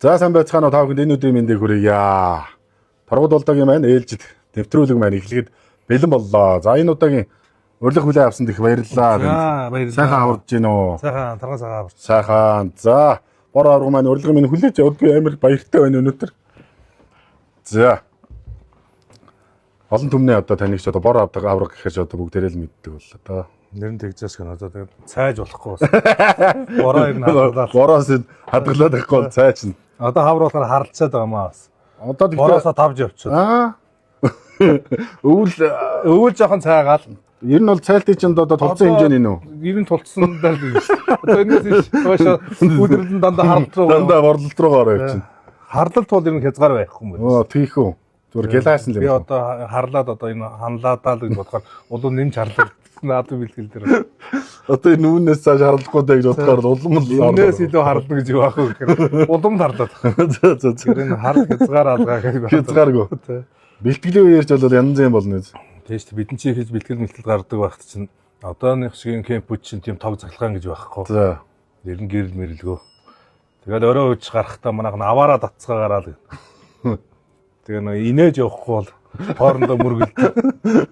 За сайн байцгаана уу та бүхэнд энэ өдрийн мэндийг хүргье. Торгод болдогийн маань ээлжид нэвтрүүлэг маань эхлэхэд бэлэн боллоо. За энэ удаагийн урилга хүлээн авсанд их баярлалаа. За баярлалаа. Сайхан аварж гин үү? Сайхан тарган цагаан аварч. Сайхан. За бор авраг маань урилга минь хүлээж явдгүй амар баяртай байна өнөөдөр. За олон түмний одоо таныг ч одоо бор авдаг авраг гэхэрч одоо бүгдээрээ л мэддэг боллоо доо. Нэр нь тэгжээс гэнэ одоо тэгээд цайж болохгүй бас. Бороо ирнэ хадгалаад. Бороос хадгалаад байхгүй бол цай чинь. Одоо хавруулахаар харалцаад байгаа маа бас. Одоо Бороосоо тавж явчихсан. Өвөл жоохон цайгаал. Ер нь бол цайлтын чинь одоо тулцсан хэмжээ нь үү? Ер нь тулцсан даа л юм шүү. Одоо энэс хойшоо өдрөлн дандаа харлт руу дандаа борлолт руугаар явчихна. Харлалт бол ер нь хязгаар байхгүй юм байна. Тийх үү. Зүгээр гэлаасан л юм. Би одоо харлаад одоо энэ ханлаадаа л гэж бодохоор улуу нэмж харлаа. Наадам бэлтгэл дээр. Одоо энэ үүнээс цааш харлахгүй даа гэж бодохоор улам л энэс илүү харлаа гэж юу аах вэ гэхээр улам харлаад. За. Тэр энэ харл хязгаар алгаа гэж байна. Хязгааргүй. Бэлтгэлийн үеэрч бол янз юм болно. Тийм шүү дээ. Бидний чи хийж бэлтгэл гардаг багт чинь одооных шиг кемпүүд чинь тийм тог захалгаан гэж байхгүй. За. Ер нь гэрэл мэрэлгөө. Тэгэл өрөө үуч гарахтаа манайх нь аваараа татцгаагаараа л. Тэгээ нөө инээж явахгүй бол хоорондоо мөргөлд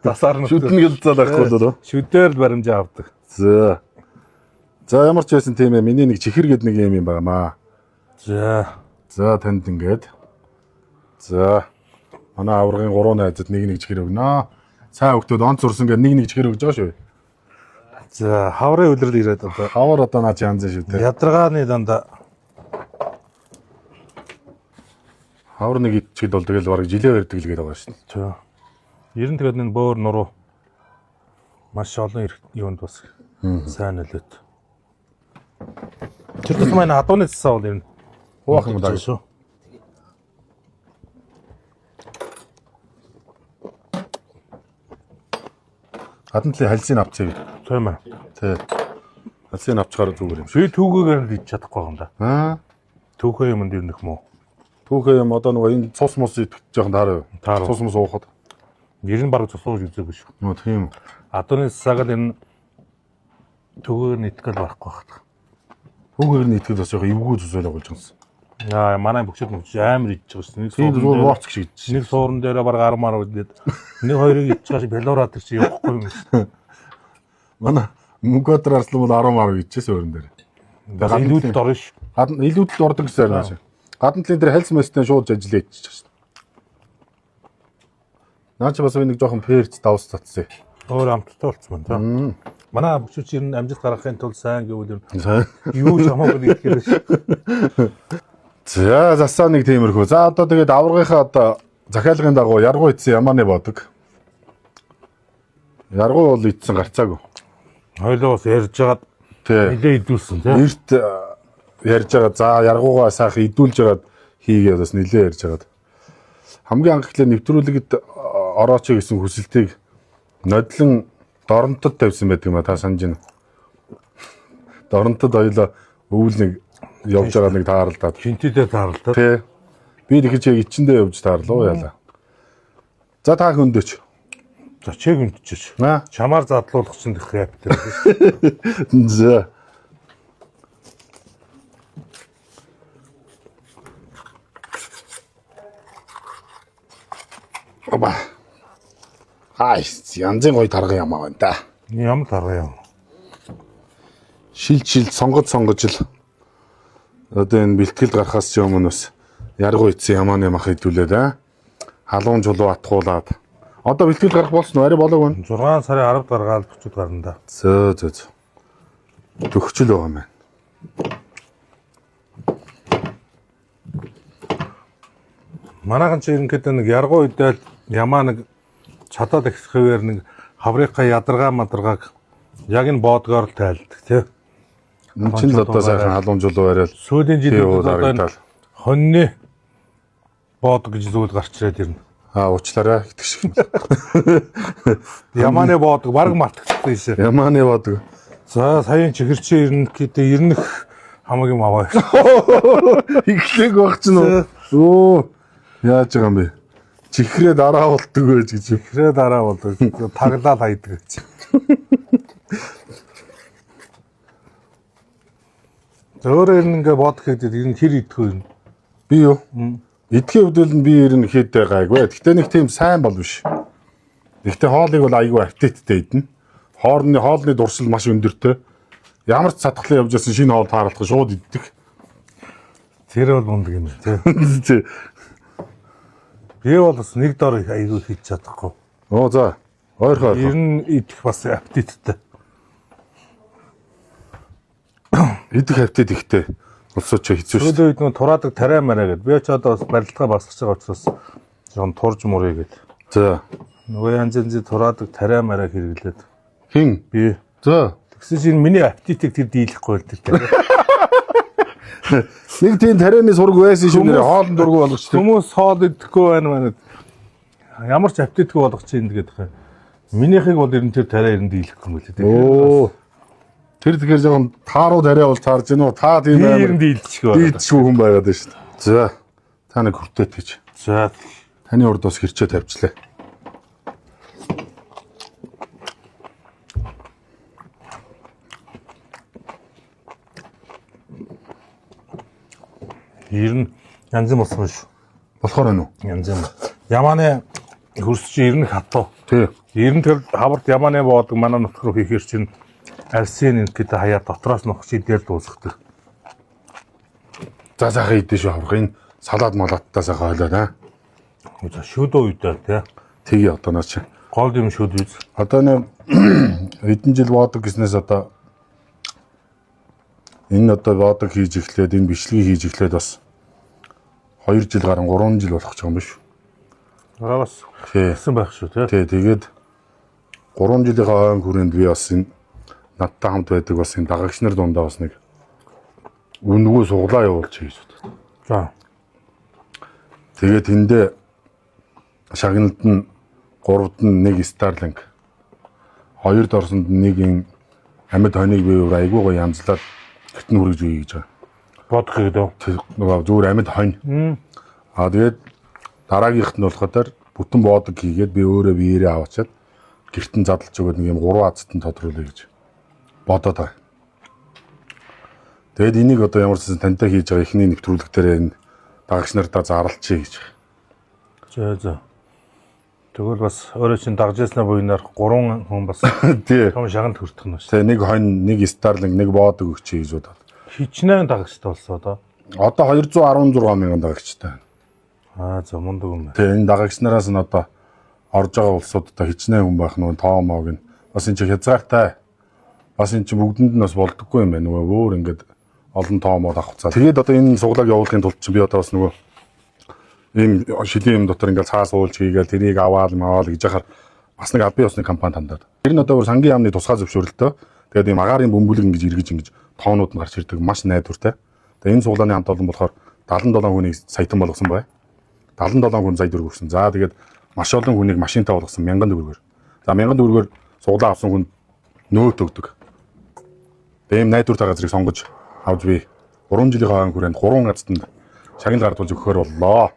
засаар нь шүдэн гэлзээд байхгүй болоо. Шүдээр л баримжаа авдаг. За. За ямар ч байсан тийм ээ. Миний нэг чихэр гээд нэг юм байнамаа. За танд ингээд. За. Манай аврагын 3 найзад нэг чихэр өгнө. Сайн хөлтөд онц урсан гээд нэг чихэр өгж байгаа шүү. За хаврын үлрэл ирээд одоо. Хавар одоо наач янз шүү дээ. Ядаргааны дандаа. Хавар нэг ичгэд бол тэгэл бараг жилээ барьдаг л гээд байгаа шүү. Тийм. Ер нь тэгээд энэ бөөр нуруу маш олон юунд бас сайн нөлөөт. Тэр тус маань хадууны цэсаа бол ер нь Хуах юм даа шүү. Хадантли хальсыг авчихъя. Тийм ээ. Тий. Хальсыг авчихаар зүгээр юм Би шиг. түүгээр нь хийж чадахгүй юм да. Түүхээ юмд ер нь их муу. Түүхээ юм одоо нөгөө энэ цус мус идэх жоохон таарав. Цус мус уухад. Ер нь баг цусууж үзээгүй шүү. Нөө тийм. Адууны цагаал энэ түүгээр нь итгэл барахгүй байна. Түүгээр нь итгэл бас жоохон эвгүй зүсэлэг болж байгаа юм. Манай бүгд амар идэж байгаа шүү. Нэг тийм зүгээр вооч гэж идэж. Нэг суурн дээр баг 10 маар үлдээд нэг хоёрыг идэж байгаа шиг Белорад тэр чи явахгүй юм шүү. Манай Мөнгөдөр арслан бол 10 маар идчихсэн өөрөн дээр. Тэгээ илүүдд орно ш. Илүүдд ордог гэсэн юм шиг. Гадантлын дээр хальс мэстэн шууд ажиллаа идчих шүү. Наач бас нэг жоохон перц давс татсыг. Өөр амттай болцсон байна. Манай бүгд ер нь амжилт гаргахын тулд сайн гэвэл юу ч хамаагүй итгэх шүү. За засаа нэг тиймэрхүү. За одоо тэгээд аврагынхаа одоо захиалгын дагуу яргуу идсэн ямааны бодог. Яргуу бол идсэн гарцаагүй. Хойлоо бас ярьж хагаад нилээ идүүлсэн тийм. Эрт ярьж байгаа. За яргуугаа сайхан идүүлж хагаад хийгээд бас нилээ ярьж хагаад. Хамгийн анх ихлээр нэвтрүүлэгт орооч гэсэн хүсэлтийг нодлон доронтод тавьсан байдаг юм а та санаж байна. Доронтод хоёлоо өвөл нэг явж байгаа нэг тааралдаад. Шинтидээ тааралдаад. Тий. Би тэгэж яг ичэндээ явж таарлаа яалаа. За та хөндөч. За чиг өнтчиж. Чамаар задлуулах чинь дэх рэп дээр. За. Оба. Янзын гоё тарга юм аа да. Ямар тарга юм. Шилж сонгож л одоо энэ бэлтгэл гарахаас ч өмнө бас яргуу ицсэн ямааны мах хэдүүлээд халуун чулуу атгуулад одоо бэлтгэл гарах болсон уу? Арай болоогүй. 6 сарын 10-д гаргаад бүчүүд гарна да. Зөө. Төгчл байгаа юм байна. Манайхан ч ерөнхийдөө нэг яргуу идэл ямаа нэг чадаад ихсэхээр нэг хаврынхаа ядаргаа мадаргааг яг энэ боодгоор л тайлдаг тий. Энэ чинь л одоо сайхан халуун чулуу арай л сүүлийн жилүүд одоо хоньны боод гэж зүйл гарч ирээд ирнэ. Уучлаарай гэдэг шиг. Ямааны боодог баг мартагдсан шээ. Ямааны боодог. За саяын чихэрчээ ирнэх хамаг юм аваа. Ихлэг баг ч нөө. Өө яаж байгаа юм бэ? Чихрээ дараа болдог байж гэж. Чихрээ дараа болдог. Таглал хайдаг гэж. Зөөр ингээ бодох гэдэг энэ хэр идэх вэ? Би юу? Эдгийн хөвдөл нь би ер нь хэд гайгүй. Гэхдээ нэг тийм сайн бол биш. Гэхдээ хоолыг бол айгүй аппетиттэй идэнэ. Хоолны дурсал маш өндөртэй. Ямар ч сатгалан явж байсан шинэ хоол тааралдах шууд иддэг. Тэр бол мундаг юм тий. Би бол бас нэг дор айгүй хийж чадахгүй. Оо за. Ойрхоо. Ер нь идэх бас аппетиттэй. Идэх аппетит ихтэй. Улсууч хэцүү шүү. Сүүлийн үед нөө тураадаг тариа мараа гэд. Би ч одоо бас барилдгаа басгаж байгаа учраас жоон турж мурыг гэд. За. Нөгөө янз янзын тураадаг тариа мараа хэрэглээд. Хин? Би. За. Тэгсэн чинь миний аппетитийг тэр дийлэхгүй л тэр. Нэг тийм тарианы сураг байсан шүү нэрээ хоолн дургу болгочтой. Хүмүүс хоол идэхгүй байна манад. Ямар ч аппетитгүй болгоч юм гэдэг хаа. Минийхийг бол ер нь тэр тариа ер нь дийлэхгүй юм л дээ. Оо. Тэр тэгэхээр жоохон тааруу тариа бол таарж гинөө. Та тийм ер нь дийлчихгүй байна. Дийлчихгүй хүн байгаад байна шүү дээ. За. Та нэг хүртээд гэж. За. Таны урд бас хэрчээ тавьчлаа. Ер нь янз юм болсон шүү. Болохоор байна уу? Янз юм. Ямааны хөрс чи ер нь хатуу. Тий. Ер нь тэр хаварт ямааны боодог манай нутг руу хийхэр чинь арсын гэдэг хаяа дотроос нөх шидээр дуусгадаг. За сайхан идэж шүү аврах. Энэ салаад малааттаа сайхан хойлоо да. За шүдөө үйдээ тий. Тэгээ одоо наа чи. Гол юм шүд үйз. Одоо нэг хэдэн жил боодог гэснээс одоо энэ одоо боодог хийж эхлээд энэ бичлэгийг хийж эхлээд бас 2 жил гарan 3 жил болох ч юм биш. Араас Тий. гэсэн байх шүү тий. Тий, тэгээд 3 жилийн хойно хүрээнд би бас энэ надтай хамт байдаг бас энэ дагагч нар дундаа бас нэг үнэгүй суглаа явуулж хийж байна. За. Тэгээд тэндээ шагналд нь 3-д нь 1 Starlink, 2-д орсонд нэг юм амьд хоныг би айгүй гоё янзлаад гэтэн хүргэж өгье гэж байгаа. Бодох гэдэг. Нөгөө зүгээр амьд хонь. Тэгээд дараагийнх нь болохоор бүтэн боодог хийгээд би өөрөө биеэрээ аваачаад гэртэн задлж өгөөд нэг юм 3 азтан тодруулъя гэж бодоод байгаа. Тэгэд энийг одоо ямар ч гэсэн тантай хийж байгаа эхний нэвтрүүлэг дээр энэ дагагч нартаа зарлчихъя гэж. За. Тэгвэл бас өөрөө чинь дагж яснаа буйнаар 3 хүн бас Тий. том шаганд хүртэх нь шүү. Тэгээ нэг хонь, нэг Starlink, нэг боодог өгчэй гэж бодоод. Хичнээн дагагчтай болсон одоо. Одоо 216 мянган дагагчтай. За мундаг юм байна. Тэгээ энэ дагагч нараас нь одоо орж байгаа улсуудтай хичнээн хүн байх нөгөө тоомоог нь бас энэ чи хязгаартай. Бас энэ чи бүгдэнд нь бас болдоггүй юм байна. Нөгөө өөр ингээд олон тоомоод авах цаа. Тэгээд одоо энэ суглааг явуулахын тулд чи би одоо бас нөгөө ийм шилийн юм дотор ингээд цаас уулж хийгээл тэрийг аваал маваал гэж яхаар бас нэг албан ёсны компани тандаад. Тэр нь одоо бүр сангийн яамны тусгай зөвшөөрөлтөө тэгээд ийм агаарын бөмбөлөг ингэж тоонууд нь гарч ирдэг маш найдвартай. Тэгээд энэ суглааны хамт олон болохоор 77 хүнийг саятан болгосон бай. 77 хүн сая төгрөг өгсөн. За тэгээд маш олон хүнийг машинтаа болгосон 1000 төгрөгөөр. За 1000 төгрөгөөр суглаа авсан хүн нөөт өгдөг. Тэгээд ийм найдвартай газрыг сонгож авч би 3 жилийн хойно хүрээнд 3 газтанд шагнал гардуулж өгөхөр боллоо.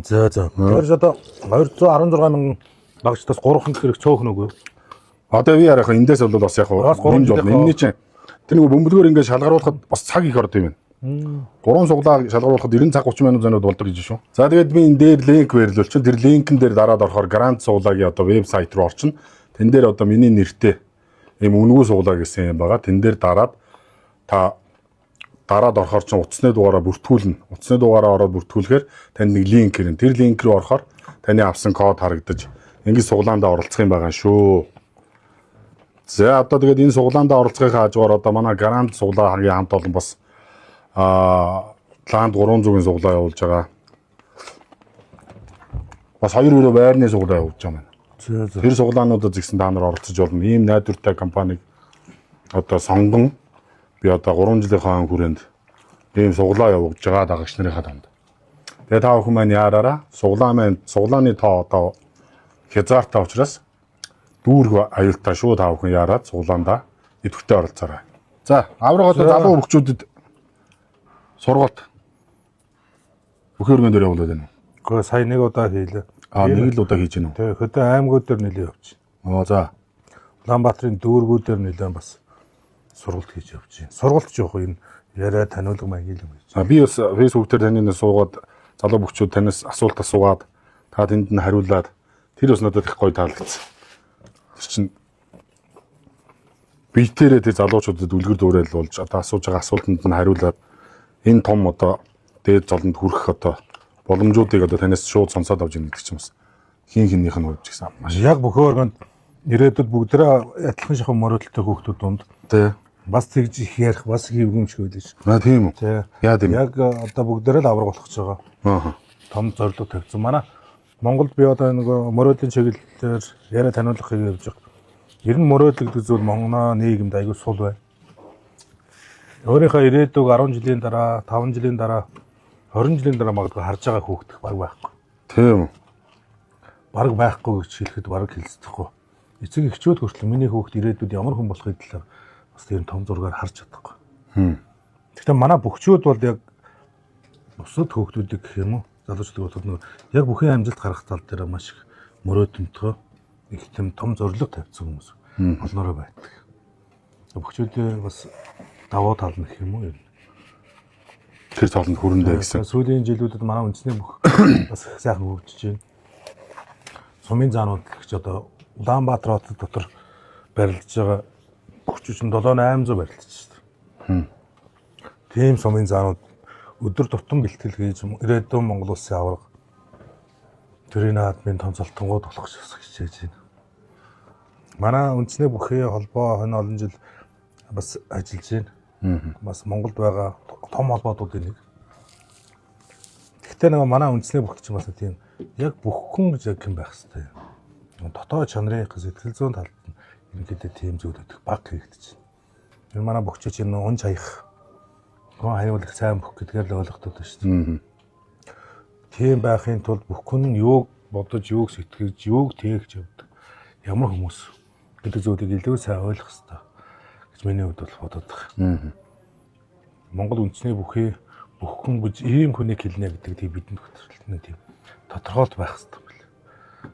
За. Тэгэхээр одоо 216 мянган дагагчдаас 3хан хэрэг цөөхөн үгүй. Одоо би ярих эндээс бол бас яг нэмж болно. Энэний чинь тэр нэг бөмбөлгөөр ингээд шалгаруулахад бас цаг их орд юм байна. 3 суглаа шалгаруулахад 90 цаг 30 минут зөндөө болдог гэж шүү. За тэгээд би энэ дээр линк байрлуулчихсан. Тэр линкэн дээр дараад орохоор грант суглагийн одоо вебсайт руу орчин. Тэн дээр одоо миний нэртэй ийм үнэгүй суглаа гэсэн юм байгаа. Тэн дээр дараад та дараад орохоор чинь утасны дугаараа бүртгүүлнэ. Утасны дугаараа ороод бүртгүүлэхээр танд нэг линк ирнэ. Тэр линк рүү орохоор таны авсан код харагдаж ингээд суглаандаа оролцох юм байгаа шүү. За одоо тэгээд энэ суглаандаа оролцохын хажуугаар одоо манай грант суглаа хагийн хамт олон бас планд 300-ын суглаа явуулж байгаа. Бас 2 өрөө байрны суглаа явуулж байгаа маань. Тэр суглаануудад згсэн та нар оролцож болно. Ийм найдвартай компанийг одоо сонгон би одоо 3 жилийн хойно хүрээнд ийм суглаа явуулж байгаа дагагч нарынхаа танд. Тэгээ та бүхэн маань яараараа суглааны тоо одоо хязгаартай учраас дүүрэг аюултай шүү та бүхэн яараад суглаандаа идэвхтэй оролцоорой. За, аврагт залуу хөгчүүдэд сургалт бүхэргэн дээр явуулаад байна. Гэхдээ сая нэг удаа хийлээ. Нэг л удаа хийж гинэ үү? Тэгээ хөдөө аймагуд дээр нэлээ явж. За. Улаанбаатарын дүүргүүд дээр нэлээ бас сургалт хийж явж байна. Сургалт жоох энэ Яриа таниулга маяг юм гэж. Би бас Facebook дээр таны нэг суугаад залуу бөхчүүд танаас асуулт асуугаад та тэнд нь хариулаад тэр бас надад их гоё таалагдсан. Тэр чинь биетээрээ тэр залуучуудад үлгэр дуурайл болж одоо асууж байгаа асуултанд нь хариулаад энэ том одоо дээд золонд хүрэх одоо боломжуудыг одоо танаас шууд сонсоод авч ийн гэдэг чинь бас хин хиннийх нь хувьд гэсэн маш Яг бүх өргөнд ирээдүйд бүгдээ адилхан шахам мөрөөдөлтэй хүүхдүүд донд тий. бас тэгж их ярих бас хөвгөмшгүй л ш. Тийм үү. Тий. Яа тийм. Яг одоо бүгдээрээ л авраг болох гэж байгаа. Аа. Том зорилго тавьсан. Манай Монголд би одоо нэг мөрөөдлийн чиглэлээр яриа таниулах хийгээд явж байгаа. Ер нь мөрөөдөл гэдэг зүйл Монголын нийгэмд аягүй сул бай. Өөрийнхөө ирээдүйг 10 жилийн дараа, 5 жилийн дараа, 20 жилийн дараа магадгүй харж байгаа хүүхдэх баг байхгүй. Тийм үү. Баг байхгүй гэж хэлэхэд баг хэлцэхгүй. Эцэг эхчүүд хүртэл миний хүүхд ирээдүйд ямар хүн болохыг талаар бас тийм том зургаар харж чадахгүй. Гэхдээ манай бөхчүүд бол яг бусад хүүхдүүдийг гэх юм уу залуучуудыг бол яг бүхэн амжилт гаргах тал дээр маш их мөрөөдөнтгөө их тийм том зорилго тавьсан хүмүүс олноороо байдаг. Бөхчүүдээ бас давуу тал нь гэх юм уу юм. Тэр цолонд хүрэндээ гэсэн. Сүүлийн жилүүдэд манай үндэсний бүх бас сайхан хөгжиж байна. Сумын заанууд гэж одоо Улаанбаатар хотод дотор барилдаж байгаа бөхчүүд нь 7-800 барилдаж байна. Тийм сумын заанууд өдөр тутам бэлтгэл хийж ирээдүйн Монгол улсын авраг төрийн наадмын том залтангууд болох гэж хичээж байна. Манай үндэсний бүхий холбоо хонь олон жил бас ажиллаж байна. Бас Монголд байгаа том холбоодуудын нэг. Гэхдээ нэг манай үндэсний бүх чинь бас тийм яг бүх хүн гэж яг юм байх хэрэгтэй. Дотоод чанарын сэтгэл зүйн талд нь ерөнхийдөө тийм зүйлүүд баг хэрэгтэй. Энэ манай бөхчөч энэ унж хаях гоо хариулах сайн бүх гэдгээр л ойлгохтой байна шүү дээ. Тийм байхын тулд бүх хүн нь юуг бодож, юуг сэтгэж, юуг тээгч явдаг. Ямар хүмүүс гэдэг зүйлийг илүү сайн ойлгох хэрэгтэй гэж миний хувьд бол бодоод байна. Монгол үндэсний бүхий бүх хүн гэж ийм хүнийг хэлнэ гэдэг тийм бидэнд хөтөлбөртэй тийм тодорхойлт байх хэрэгтэй байна.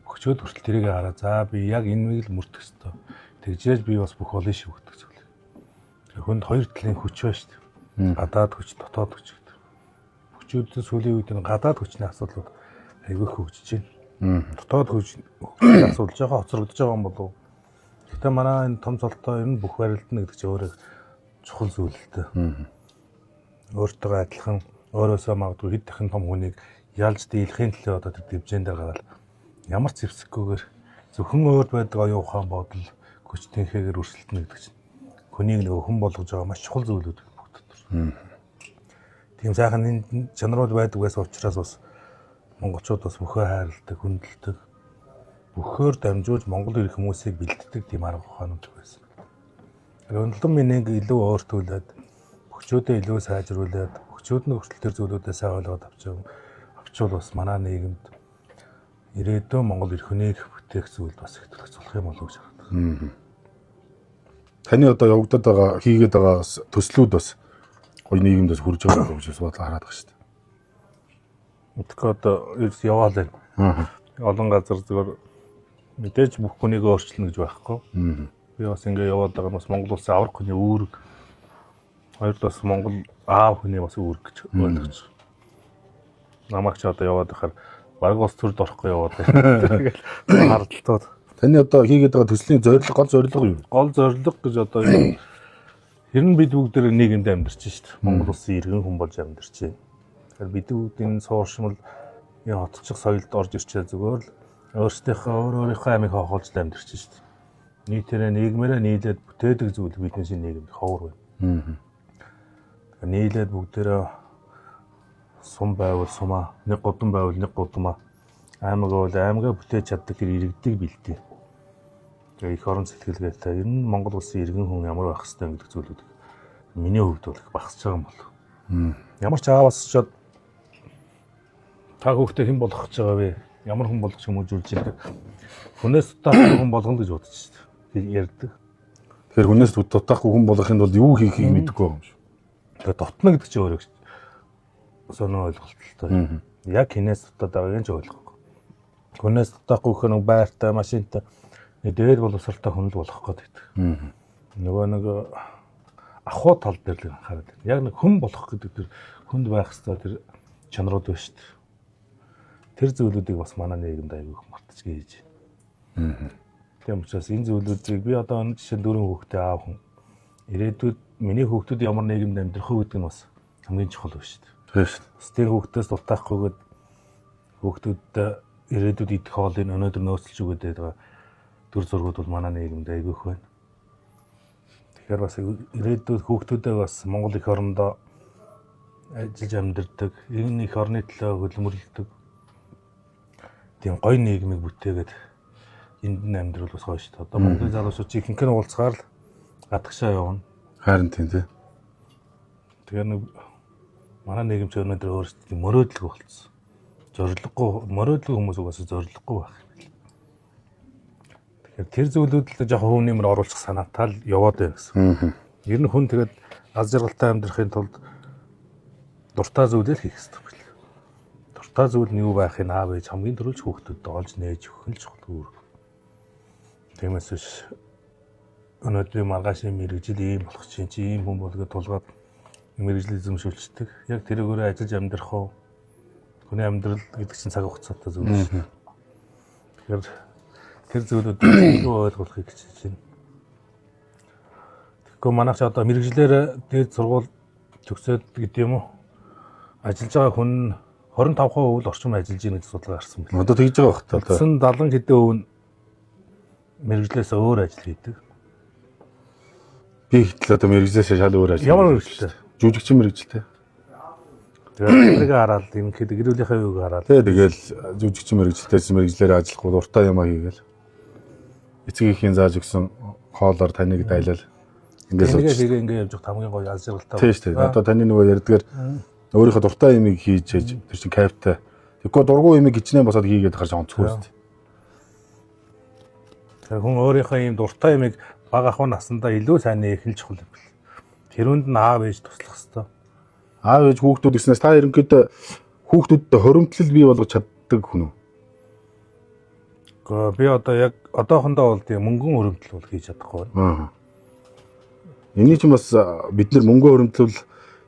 Бөхчөөд хүртэл тэрийг хараа. За би яг энэнийг л мөрдөх хэрэгтэй. Тэгжээж би бас бүх олон шиг өгдөг зүйл. Хүнд хоёр талын хүч байна шүү дээ. Гадаад хүч, дотоод хүч гэдэг. Бөхчүүдийн сүүлийн үед энэ гадаад хүчний асуудлууд айгүй хөгжиж байна. Дотоод хүч асуудалж байгаа, хоцрогдож байгаа юм болов. Гэхдээ манай энэ том цолтой ер нь бүх барилдана гэдэг чинь өөрөө чухал зүйл л дээ. Өөртөө адилхан өөрөөсөө магадгүй хэд дахин том хүнийг ялж дийлэхийн төлөө одоо тэр дивжэндээр гараад ямар ч зэвсэггүйгээр зөвхөн өөрд байдаг оюун ухаан бодол хүчтэнхээгээр өрсөлдөнө гэдэг чинь хүнийг нөгөө хүн болгож байгаа маш чухал зүйлүүд бүх дотор. Тийм сайхан энэ чанарууд байдаг байсан учраас бас монголчууд бас бүхөө хайрладаг, хүндэлдэг. Бүхөөр дамжуулж Монгол ирэх хүмүүсийг бэлддэг тийм арга ухаанууд байсан. Өндлөн минийг илүү өөртүүлээд бөхчүүдээ илүү сайжруулад бөхчүүд нь хүртэл төр зүйлүүдээ сайн ойлгоод авчвал бас манай нийгэмд ирээдүйн Монгол ирэх хүнийг бүтээх зүйл бас их төлөв болох юм болов уу гэж боддог. Таны одоо явагдаад байгаа хийгээд байгаа төслүүд бас гоё нийгэмдээс хүрж байгаа гэж бодлоо хараад байгаа шүү дээ. Тэгэхээр одоо яваал байна. Олон газар зөвөр мэдээж бүх хүнийг өөрчлөнө гэж байхгүй. Би бас ингэ яваад байгаа нь бас Монгол улсын аврах хүний үүрэг. Хоёрд бас Монгол аав хүний бас үүрэг гэж ойлгож байна. Намайг ч одоо яваад байхаар баг ус төрд орохгүй яваад байна. Тэгэл хардталтууд. Таны одоо хийгээд байгаа төслийн зорилго, гол зорилго юу? Гол зорилго гэж одоо ер нь бид бүгд нийгэмд амьдарч шүү дээ. Монгол улсын иргэн хүн болж амьдарч байна. Тэгэхээр бид бүгдийн сууршмал энэ хотчих соёлд орж ирчээ зүгээр л өөрийнхөө амийг хохолж амьдарч шүү дээ. Нийтээрээ нийгмээрээ нийлээд бүтээдэг зүйл бидний шинэ нийгэмд ховор байна. Нийлээд бүгдээрээ сум байвал сумаа, нэг гудам байвал нэг гудамаа, аймаг бол аймагаа бүтээж чаддаг тэр иргэдийг бэлдээ. Тэгээ их орон сэтгэлгээтэй ер нь Монгол улсын иргэн хүн ямар байх хэвтэй гэдэг зүйлүүд миний хувьд бол их багасж байгаа юм бол. Ямар ч аавас чод та хүүхдээ хэн болох гэж байгаа вэ? Ямар хүн болгож хүмүүжүүлж байгаа. Хүнээс дутаахгүй хүн болгоно гэж бодож шүү дээ. Ярьдаг. Тэгэхээр хүнээс дутаахгүй хүн болохын тулд юу хийхийг мэдэхгүй байгаа юм шүү. Тэгээ дотно гэдэг чинь өөрөө сонио ойлголттой. Яг хинээс дутаад байгааг ч ойлгохгүй. Хүнээс дутаахгүй гэх нэг байртай, машинтай дээр боловсралтай хүн л болох гээд байдаг. Нөгөө нэг ахуй тал дээр л анхаарал. Яг нэг хүн болох гэдэг тэр хүнд байх хэвээр тэр чанарууд байна шүү дээ. Тэр зүйлүүдийг бас манай нийгэмд аягүй их мартаж гээж. Тийм учраас энэ зүйлүүдийг би одоо энэ жишээ 4 хүүхдээ аав хүн ирээдүйд миний хүүхдүүд ямар нийгэмд амьдрах вэ гэдэг нь бас хамгийн чухал байна шүү дээ. Тийм шүү дээ. Бас тэр хүүхдээс дутаахгүйгээд хүүхдүүдтэй ирээдүйд идэх хоолыг өнөөдөр нөөцлж өгöd байгаа дүр зургууд бол манай нийгэмд аягүй их байна. Тэгэхээр бас ирээдүйд хүүхдүүдээ бас Монгол эх орондоо ажиллаж амьдардаг, энэ эх орны төлөө хөдөлмөрлөдөг тийм гоё нийгмийг бүтээгээд энд нь амьдрал бас гоё шүү дээ. Одоо Монголын залуучууд чи ихэнх нь уулзгаар л гадагшаа явна. Харин тийм тий. Тэгэхээр нэг манай нийгэм ч өнөөдөр өөрсдөө мөрөөдлөг болцсон. Зорилгогүй мөрөөдлөг хүмүүс угаасаа зорилгогүй байх. Тэгэхээр тэр зүйлүүд л жоохон хүн нэмэр оруулах санаатай л яваад байна гэсэн. Ер нь хүн тэгээд аз жаргалтай амьдрахын тулд дуртай зүйлээ хийх хэрэгтэй байна. Дуртай зүйл нь юу байхыг аав ээж хамгийн түрүүлж хүүхдүүдэд олж нээж өгөх нь чухал. Тиймээс биш өнөөдрийн маргаашийн мэрэгжил ийм болох чинь чи ийм хүн болгоод тулгаад мэрэгжил эзэмшүүлчихдэг. Яг тэрүүгээр ажиллаж амьдрах уу? Хүний амьдрал гэдэг чинь цаг хугацаатай зүйл шүү. Тэгэхээр тэр зүйлүүдийг илүү ойлгохыг хичээж байна. Тэгэхгүй манайх ч одоо мэрэгжлэр дээд сургууль төгсөөд гэдэг юм уу? Ажиллаж байгаа хүн 25% л орчим ажиллаж байгаа гэж судалгаа гарсан байна. Одоо тэгж байгаа бохтой одоо. 70 хэдэн өв мэрэгжлээс өөр ажил хийдэг. Би хэтэл одоо мэрэгжлээс шал өөр ажил. Ямар мэрэгчлээ? Жүжигчин мэрэгчлээ. Тэгээд тэрийг хараад ерөнхийдөө гэр бүлийнхээ юуг хараад Тэгэл жүжигчин мэрэгчлээс мэрэгжлээр ажиллахгүй дуртай юм аа хийгээл. Эцгийнхээ зааж өгсөн хоолоор таныг дайлал. ингээ явж байгаа хамгийн гоё аз жаргалтай. Тийм шүү дээ. Одоо таны нөгөө ярьдгаар өөрийнхөө дуртай юмыг хийж тэр чинь кайфтай. Тэгэхгүй дургуй юмыг гिचнээ босоод хийгээд гарч онцгүй шүү дээ. Тэгэхээр хүн өөрийнхөө ийм дуртай юмыг бага ахуй насандаа илүү сайн эхэлж чухал юм бэл. Тэрүүнд нь аав ээж туслах хэрэгтэй. Аав ээж хүүхдүүд гэснээс та ерөнхийдөө хүүхдүүдтэй хоримтлал бий болгож чаддаг хүн үү? Гэхдээ би одоо яг одоохондоо бол тийм мөнгөн хоримтлал бол хийж чадахгүй байна. Эний чинь бас бид нар мөнгө хоримтлал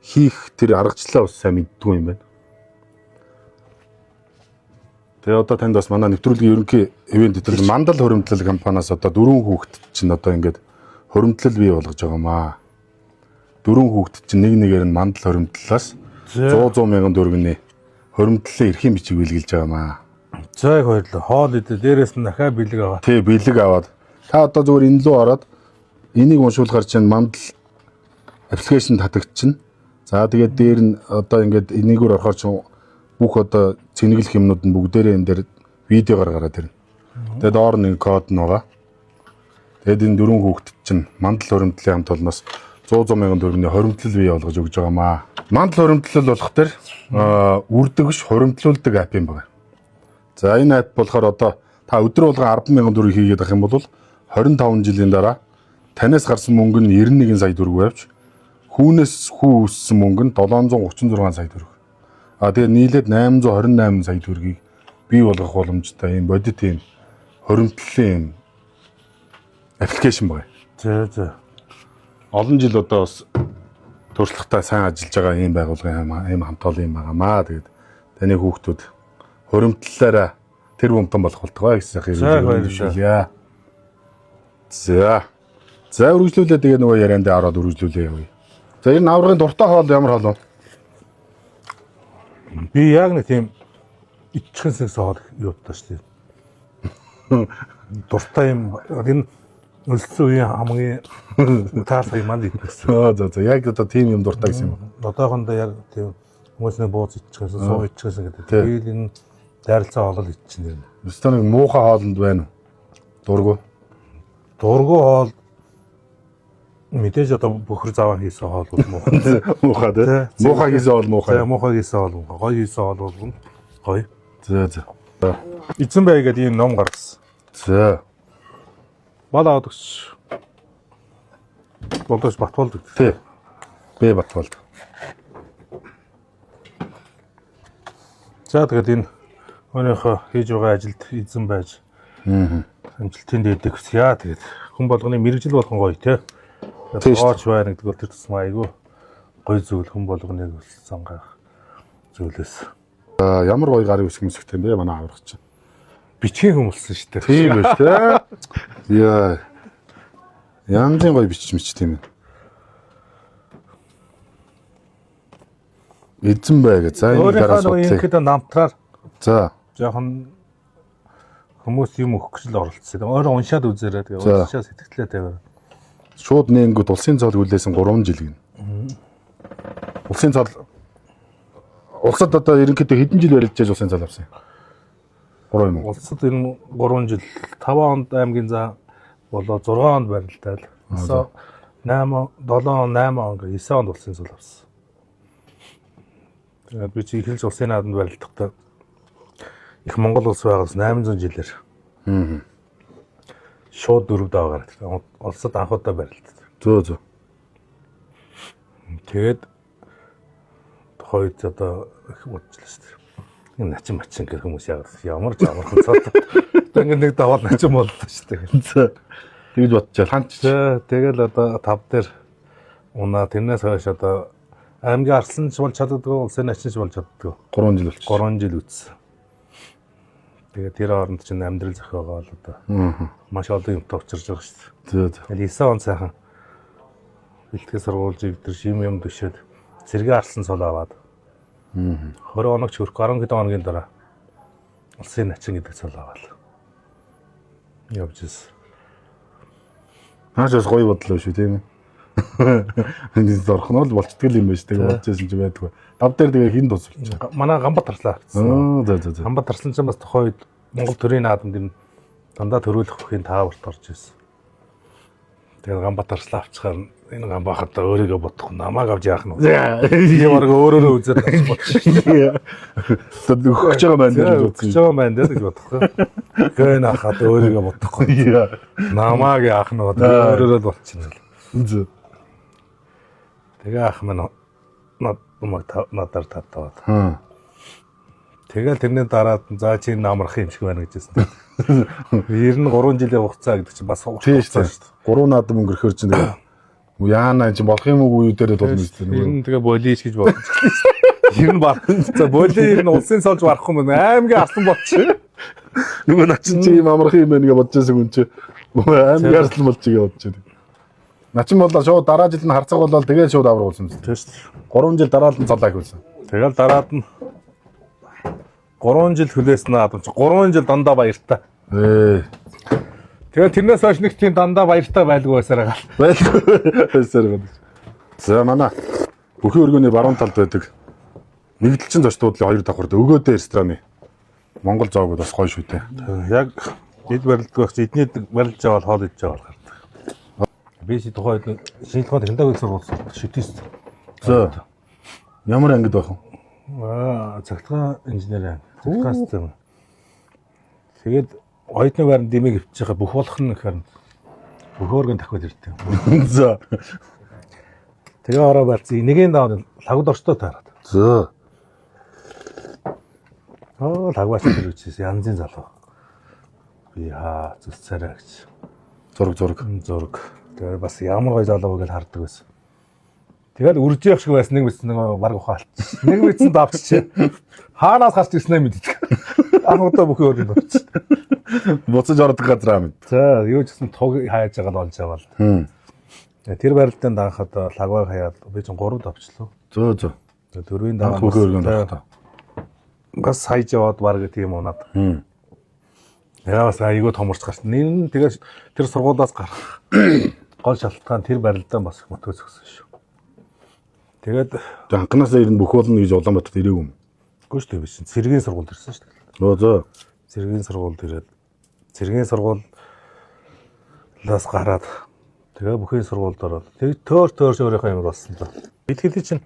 хийх тэр аргачлалаа бас сайн мэддгүй юм байна. Тэгээ одоо танд бас манай нэвтрүүлгийн ерөнхий ивент дээр мандал хоримтлал компаниас одоо 4 хүүхэд чинь одоо ингээд хоримтлал бий болгож байгаамаа. 4 хүүхэд чинь нэг нэгээр нь мандал хоримтлалаас 100 мянган төгрөгийн хоримтлалын эрхийн бичиг бэлгэлж байгаамаа. За их баярлалаа. Хоол идэ дээрээс нь дахиад бэлэг аваад. Тий, бэлэг аваад. Та одоо зүгээр энэ лөө ороод энийг уншуулгаар чинь мандал аппликейшн татагч чинь. За тэгээд дээр нь одоо ингээд энийгээр орохоор чинь бүх одоо цэнэглэх юмнууд нь бүгдээрээ энэ дээр видеогоор гараад ирнэ. Тэгээд доор нэг код нь байгаа. Тэгээд энэ 4 хүүхэд чинь мандал хоримтлалын хамт олноос 100 мянган төгрөгийн хоримтлал бий болгож өгж байгаамаа. Мандал хоримтлал болох төр үрдэгш хоримтлуулдаг ап юм байна. За энэ ап болохоор одоо та өдөр болгон 10 мянган төгрөг хийгээд авах юм бол 25 жилийн дараа танаас гарсан мөнгө нь 91 сая төгрөг байвч хүүнээс хүү өссөн мөнгө нь 736 сая төгрөг. Тэгээ нийлээд 828 сая төгрөгийг бий болгох боломжтой юм бодит юм хоримтлалын аппликейшн байна. За. Олон жил одоо бас туршлагатай сайн ажиллаж байгаа ийм байгууллага ийм хамт олон юм байгаамаа. Тэгээд таны хүүхдүүд хоримтлалаараа тэр бомтон болох болтгоо гэсэн хэрэг. За үргэлжлүүлээ тэгээ нөгөө яриандаа ороод үргэлжлүүлээ явъя. За энэ аврагын дуртай хоол ямар хоол вэ? Би яг нэг тийм ичхэн сэкс хоол юутаа шүү дээ. Дуртай юм. Энэ өлссөн үеийн хамгийн таарсан юм аа гэсэн. За яг одоо тийм юм дуртай гэсэн юм. Одоохондоо яг тийм хүмүүсний бууз ичхээс суу ичхээс гэдэг. Тэгээд энэ дайралцаа хоол ичсэн юм. Өстө нэг муухай хоолнд байна уу? Дургу хоол мэдээж одоо бөхөр заваа хийсэн хоол бол муухай. Муухай тий. Муухай хийсэн хоол муухай. Муухай хийсэн хоол муухай. Гоё хийсэн хоол бол гоё. За. Эзэн бай гэдэг ийм ном гаргасан. За. Бала одогч. Болдоос Батболд гэдэг. Тий. Бэ Батболд. За тэгээд энэ өөрийнхөө хийж байгаа ажилд эзэн байж амжилтын дээдэг хүсье. Тэгээд хүн болгоны мэрэгжил болгон гоё тий. Тооч байна гэдэг бол тэр тусмаа айгүй гой зүйл хүн болгоныг өссөн гах зүйлээс. Ямар гоё гарын үсг мэсгтэй юм бэ манай аврах чинь. Бичгийн хүмүүлсэн шүү дээ. Тийм байж тээ. Яа. Янзын гоё бичиж мич тийм ээ. Эзэн байга. За энэ дараа судлаа. Ингээд намтраар. За. Жохон хүмүүс юм өгөх гэж л оролцсон. Өөрөө уншаад үзээрэй. Тэгээ уншаа сэтгэлээ тавиа. Шууд нэнгүүд улсын цол хүлээсэн 3 жил гин. Улсын цол улсад одоо ерөнхийдөө хэдэн жил барилжээж улсын цол авсан юм? 3 юм уу? Улсад энэ 3 жил 5 онд аймгийн заа болоо 6 онд барилдаал. 8 7 он 8 он 9 онд улсын цол авсан. Тэгээд би чи ихэнх улсын нааданд барилдахдаа их Монгол улс байгаас 800 жилээр. Шууд 4 даваагаар улсад анхудаа барилдав. Зөө. Тэгээд хойд одоо их бодчихлаа шүү дээ. Энэ начин мачин гэх хүмүүс ямар ч амархан цаад. Ингээд нэг даваад начин боллоо шүү дээ. Тэгж бодчихлаа. Ханч. Тэгэл одоо 5 дээр унаа тэрнээс хойш одоо аймгийн арсланч болж чаддгүй, улсын начинч болж чаддгүй. 3 жил болчих. 3 жил үтсэн. Тэгээд тэр хооронд чинь амьдрал зохиогоо л одоо маш олон юмтай учирж байгаа шүү дээ. Тэгэл 9 он сайхан бэлтгэл сургуулийг тэр шим юм төшөөд цэргийн арслан цол аваад 20 оног ч хүрэх 10 хэдэн хоногийн дараа улсын начин гэдэг цол аваад явж ирсэн. Наашаас гоё бодлоо шүү тийм ээ. Энд зорхнол болчтгол юм байна шүү. Тэгээ бодчихсон ч байдгүй. Тав дээр тэгээ хин тусалж байгаа. Манай Гамбат тарслаа авчихсан. За. Гамбат тарслан ч бас тухайд Монгол төрийн наадамд энэ дандаа төрүүлэх хөхийн тааварт орж ирсэн. Тэгээ Гамбат тарслаа авчихаар энэ Гамбахад өөрийгөө бодох намайг авч яах нь. Тийм орго өөрөөрөө үзээд бодчих. Өгч байгаа байна гэж үзэж байгаа байна гэж бодохгүй. Гэн ахад өөрийгөө бодохгүй. Намайг яах нь өөрөөрөө болчихно. Тэгээ ах минь надаар татаад. Тэгэл тэрний дараад за чи намрах юм шиг байна гэжсэн. 93 жилийн хугацаа гэдэг чинь бас хугацаа шүү дээ. 3 наадам өнгөрөхөр чинь яана чи болох юм уу юу дээр тулна шүү дээ. Ер нь тэгээ болиш гэж бодож байна. Ер нь баг. За боли ер нь улсын солж барах юм аймгийн арслан болчих. Нөгөө начин чи юм амрах юм байна гэж бодож байсан хүн чи аймгийн арслан болчих гэж бодож байна. Начин болоо шууд дараа жил нь харцаг болоод тэгээд шууд аврагуулсан юм. Тийм шүү. 3 жил дараад нь цолоо хийсэн. Тэгэл дараад нь 3 жил хүлээсэн наадам чи 3 жил дандаа баяртай. Тэгээ тэрнээс хойш нэг тийм дандаа баяртай байлгүй байсараа. Байсараа. За манай бүхэн өргөний баруун талд байдаг нэгдэлчин зочдуудлын 2 давхарт өгөөдөө рестораны Монгол зоогод бас гоё шүү дээ. Яг эд барилддаг багч эдний барилж аваад хоол идж байгаа гардаг. Би чи тухайд шинжилгээ технологи сургууль шидэст. За. Ямар ангид байх вэ? Цагтгаа инженер цагтгаа систем. Тэгээд оюутны байранд дэмийг өвчж байгаа бүх болох нь гэхээр бүх өргөн дахиад ирдэг. За. Тэгээ ороо барьсан нэгийн даав лагд орчтой таарад. За. Лагваач хэрэгжсэн янзын залуу. Би зүсцээрээ гэж. Зураг. Тэгээ бас ямар гоё залуу гэж хардаг байсан. Тэгэл үрж явах шиг байсан нэг мэт нэг баг ухаалт. Нэг мэт давчиж хаанаас гарч ирснээ мэддэг. Анхудаа бүх өөр юм болчих. Буцаж ордог газар амт. За, юу ч гэсэн туг хайж байгаа нь олж аваад. Тэр барилдаанд анхад лагваа хаяад би ч 3 давчлаа. Зөө. Дөрвийн дараа бүх өргөнд байна. Бас хайж яваад баг тийм унаад. Яа бас айгүй томорч гарч. Нэр нь тэгээ тэр сургуулиас гарах гол шалтгаан тэр барилдаан бас мотивац өгсөн шүү. Тэгээд анханасаа ирнэ бүх болно гэж Улаанбаатарт ирээгүй юм. Үгүй шүү дээ биш. Цэргийн сургуульд ирсэн шүү дээ. Зөө. Цэргийн сургуульд ирээд цэргийн сургуулиас гараад тэгээ бүхэн сургуульд ороод тэг төөр өөрийнхөө юм болсон л. Итгэл чинь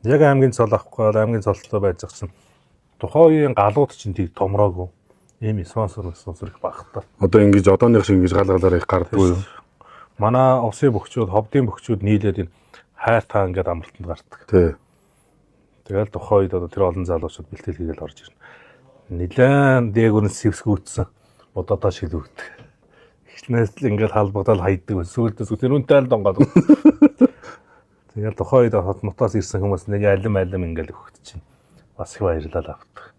яг аймгийн цол авахгүй аймгийн цолтой байж байгаа чинь тухайн үеийн галууд чинь тийг томроогүй. Ийм спонсор их багтаа. Одоо ингэж одооных шиг ингэж галгалаар их гардгүй юу? Манай усын бөхчүүд, ховдын бөхчүүд нийлээд энэ хайртаа ингээд амралтанд гардаг. Тий. Тэгэл тухайн үед одоо тэр олон залуучууд бэлтгэл хийгээл орж ирнэ. Нилээн дээгүүрэн сэвсгүүтсэн бодоодоо шилвэгдэх. эхнээс л ингээд халбагдал хайдаг. Сүүлдээс тэрүүнтэй л донгоод. Тэгээд тухайн үед хот нутаас ирсэн хүмүүс нэг алим ингээд өгч чинь бас их баярлал авдаг.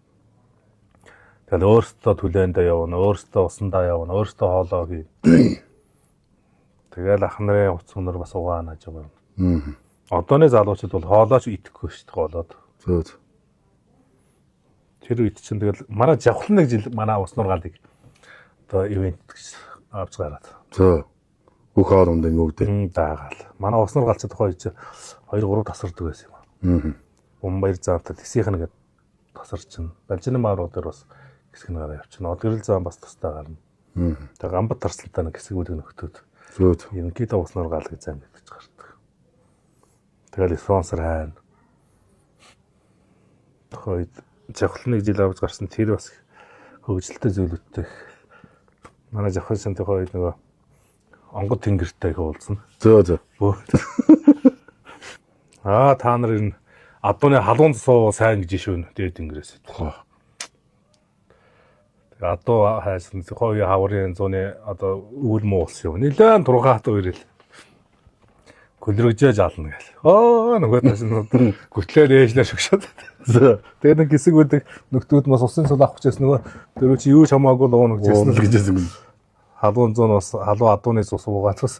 Тэгээд өөртөө түлээндээ явна, өөртөө усандаа явна, өөртөө хоолоо хий. Тэгээд ах нарын утас өнөр бас угаана гэж байна. Одооны залуучууд бол хоолооч идэхгүй шүү дээ голоод. Зөө. Тэр үед чинь тэгэл манай жавхлан нэг жил манай ус нургаалыг одоо ивент гэж авч гараад. Зөө. Бүх хооронд ингэвдээ. Даагаал. Манай ус нургаалцад тухай чи 2 3 тасардаг байсан юм аа. Бомбаяр заантад тесийнх нэгэд тасарчин. Балжины маарууд дээр бас хэсэг нэгээр явчихна. Одгэрэл зам бас тустай гарна. Тэгээ гамбат тарсалтай нэг хэсэг үлэг нөхдөд. Зөө. Ерөнхийдөө ус нургаал гэж зам гэж гардаг. Тэгэл спонсор хайна. Тухайд жавхлан нэг жил авч гарсан тэр бас хөгжилтэй зүйлүүдтэй. Манай жавхлан шинтэй тухайд нөгөө онгод тэнгэртэй уулзсан. Зөө. Та нар энэ адууны халуун суу сайн гэж шүүн дээд тэнгэрээс. Тэгээ адуу хайсан хойё хаврын зууны одоо өвөл муулсан юм. Нилээн тургаат уурил. Гөлрөгжөө жална гэл. Нөгөө тань гүтлээр ээжлээ шогшоод. Тэгээ нэг хэсэг үүдэг нөхдүүд бас усын цул авах гэсэн нөгөө тэр чи юу ч хамаагүй л уунах гэсэн л гэжсэн. Халуун зүүн бас халуун адууны цус уугаад бас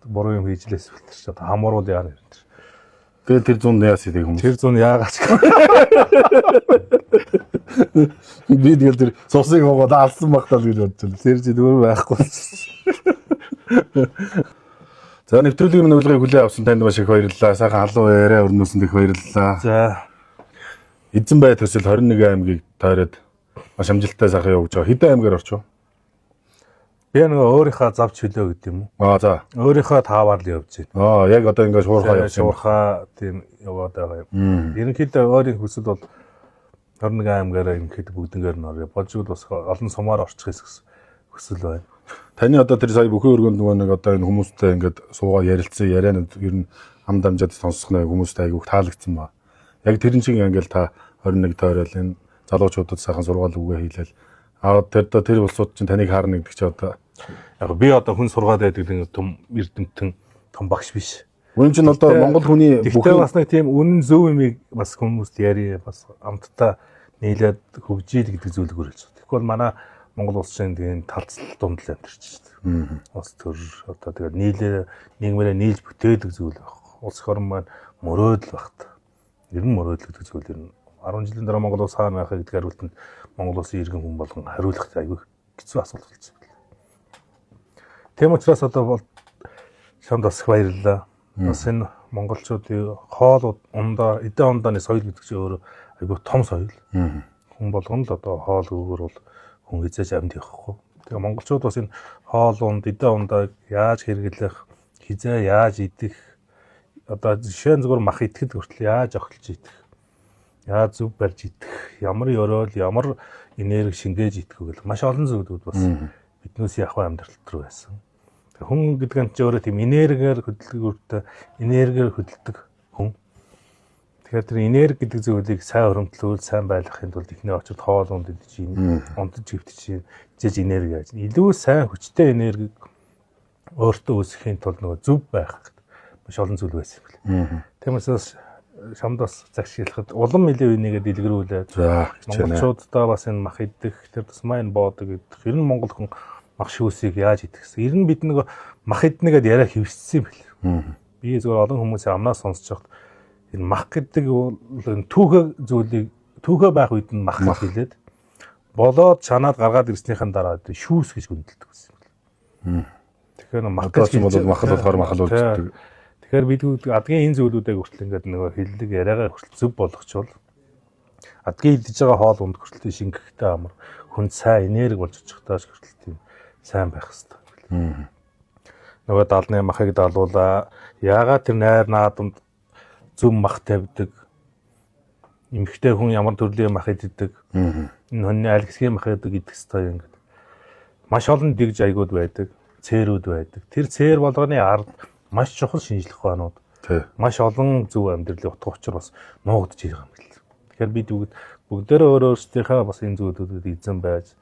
буруу юм хийжлээс үлдэрч одоо хамааруул яана. Тэгээ тэр зүүн яас идэг хүмүүс. Тэр зүүн яагаад ч би тэгэл тэр цусыг уугаад алсан багтал гэж бодчихлоо. тэр жид өөр байхгүй. За нэвтрүүлгийн минь урилгыг хүлээн авсан танд маш их баярлалаа. Сайхан халуун яриа өрнүүлсэнд их баярлалаа. За Эзэнбай төсөл 21 аймгийг тойроод маш амжилттай сайхан явж байгаа. Хэдэн аймгаар орчих вэ? би нөгөө өөрийнхөө зав чөлөө гэдэг юм уу? За. Өөрийнхөө таавар л явж байна. Яг одоо ингээд шуурхаа явсан. Шуурхаа тийм яваад байгаа юм. Ерөнхийдөө өөрийн хүсэл бол 21 аймгаараа ерөнхийдөө бүгднгээр нь орё. Болжгүй бас олон сумаар орчих гэсэн хүсэл байна. Таны одоо тэр сая бүхэн өргөнд нөгөө нэг одоо энэ хүмүүстэй ингээд суугаа ярилцсан ярианууд ер нь хам дамжаад сонсох нэг хүмүүстэй айгүйх таалагдсан ба. Яг тэрэн шиг ингээд та 21 тойрол энэ залуучуудад сайхан сургаал үгээ хийлээл. Тэр улсууд чинь таныг харна гэдэг чи одоо яг би одоо хүн сургаад байдаг нэг том эрдэмтэн том багш биш. Үнэн чинь одоо монгол хүний бүхэн бас нэг тийм үнэн зөв юмыг бас хүмүүст яри бас амттай нийлээд хөгжийл гэдэг зүйлийг хүрэлж байна. Тэгвэл манай Монгол улсын тийм талцлал дунд л амьдарч байна. Улс төр одоо тэгээд нийлээ нийгмээрээ нийлж бүтээдэг зүйл байх. Улс орн маань мөрөөдөл багт. Ер нь мөрөөдөл гэдэг зүйл ер нь 10 жилийн дараа Монгол улс хаана байх гэдэг хариултанд Монгол улсын иргэн хүн болгон хариулах аюул хэцүү асуулт болсон байна. Тэм учраас одоо бол шамд бас баярлалаа. Бас энэ монголчуудын хоол ундаа эдэн ундааны соёл гэдэг чинь өөрөө аюул том соёл. Хүн болгон л одоо хоол өгөр бол хүн хизээж амьд явахгүй. Тэгээ монголчууд бас энэ хоол унд эдэн ундааг яаж хэрэглэх, хизээ яаж идэх, одоо жишээ нь зүгээр мах идэхэд хүртэл яаж охилж идэх, яаж зөв барьж идэх, ямар ёроол, ямар энерги шингээж идэх гэл маш олон зүйлүүд бас биднээс явах амьдрал руу байсан. Хүн гэдэг нь ч өөрөө тийм энергиээр хөдөлгөөртэй, энергиээр хөдөлдөг хүн. Тэгэхээр тэр энерги гэдэг зүйлийг сайн хөрөмтлүүл, сайн байлгахын тулд ихний очирд хоол унд идэж, унтаж хөвтөж, жиж энерги яаж. Илүү сайн хүчтэй энергийг өөртөө үүсгэхийн тулд нөгөө зөв байх гэдэг маш олон зүйл байсан юм байна. Тиймээс шамд бас загшилахад улам илүү энийгээ дэлгэрүүлээд монголчуудаа бас энэ мах идэх, тэр тусмаа энэ боодог гэдэг. Ер нь монгол хүн мах шүүсийг яаж идэх гэсэн. Ер нь бид нэг мах иднэгээд яриа хөвссөн юм бэл. Би зөвхөн олон хүмүүсийн амнаас сонсож байхад энэ мах гэдэг энэ түүхэ зүйлийг түүхэ байх үед нь мах хэлээд болоод чанаад гаргаад ирснийхэн дараа шүүс гэж хүндэлдэг байсан юм бэл. Тэгэхээр мах гэж бол махал болохоор махал үлддэг. Тэгэхээр бид адгийн энэ зүйлүүдийг хүртэл ингээд нөгөө хиллэг яриагаа хүртэл зөв болгочвол адгийн идэж байгаа хоол унд хүртэл шингэхтэй амар хүнд сайн энерги болж очихтойч хүртэл тийм сайн байх хэрэгтэй. Нөгөө даалны махыг даалуулаа. Яагаад тэр найр наадамд зөв мах тавьдаг? Эмхтэй хүн ямар төрлийн мах иддэг? Энэ хүний аль хэсгийн мах иддэг хэвээр ингээд. Маш олон дэгж айгууд байдаг, цээрүүд байдаг. Тэр цээр болгоны ард маш чухал шинжлэх ухаанууд. Маш олон зөв амьдралын утга учир бас нуугдж байгаа юм бэл. Тэгэхээр бид бүгдээрээ өөрсдийнхөө бас энэ зүйлүүдэд эзэн байж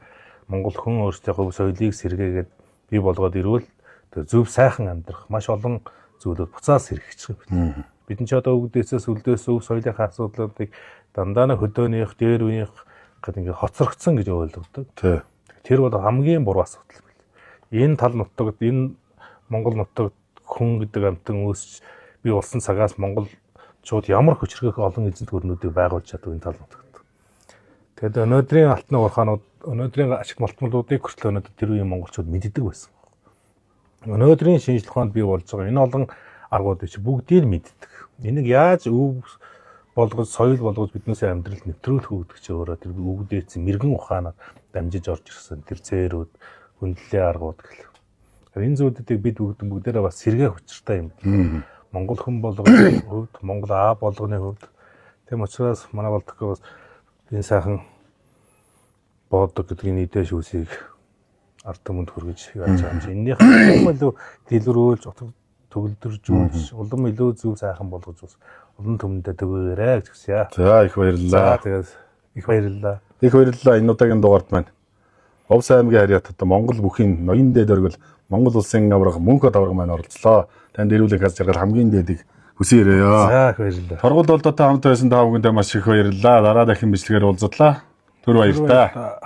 Монгол хүн өөрсдийнхөө соёлыг сэргээгээд бий болгоод ирвэл тэр зөв сайхан амьдрах маш олон зүйлүүд буцаас хэрэгжих юм байна. Бид ч одоо өвгдөөсөөс үлдээс өв соёлынхаа асуудлуудыг дандаа хөдөөнийх, дээр үеийнх гэдэг ингээд хоцрогдсон гэж ойлгодог. Тэр бол хамгийн буруу асуудал байл. Энэ тал нутагт энэ Монгол нутагт хүн гэдэг амтан үүсч би улсын цагаас монголчууд ямар хүчрхэг олон эзэнт гүрнүүдийг байгуулж чадав энэ тал нутагт. Тэгэд өнөөдрийн алтны уурхаанууд, өнөөдрийн ашиг малтмалуудыг хүртэл өнөөдөр тэр үеийн монголчууд мэддэг байсан. Өнөөдрийн шинжлэх ухаанд бий болж байгаа энэ олон аргуудыг бүгдийг мэддэг. Энийг яаж өв болгож, соёл болгож биднээс амьдралд нэвтрүүлэх үү гэдэг чинь өөрөө тэр өвгдээсэн мэрэгэн ухаанаар дамжиж орж ирсэн тэр цээрүүд, хүндлэлийн аргууд гэл. Энэ зүйлүүдийг бид бүгдээрээ бас сэргээ хүчтэй юм. Монгол хүн болгоны хувьд, Монгол аа болгоны хувьд тийм учраас манай болдгоо бас энэ сайхан боодог гэдгийг нийтээ шүүсийг ард түмэнд хүргэж яаж байгаа юм чи. Эннийх нь илүү дэлгэрүүлж, төгөлдржүүлж, улам илүү зөв сайхан болгож ус олон түмэндээ төгөөрэй гэж хүсье. За их баярлалаа. Тэгээд их баярлалаа. Их баярлалаа энэ удаагийн дугаард маань. Овс аймгийн харьяатад Монгол бүхийн ноён дээд оргил Монгол улсын авраг мөнхөд авраг маань оролцлоо. Танд ирүүлэх хаз жаргал хамгийн дээдийг хүсээрээ. За их баярлалаа. Торгол болдотой хамт байсан та бүхэндээ маш их баярлалаа. Дараа дахин бичлэгээр уулзлаа. Түр баярлалаа.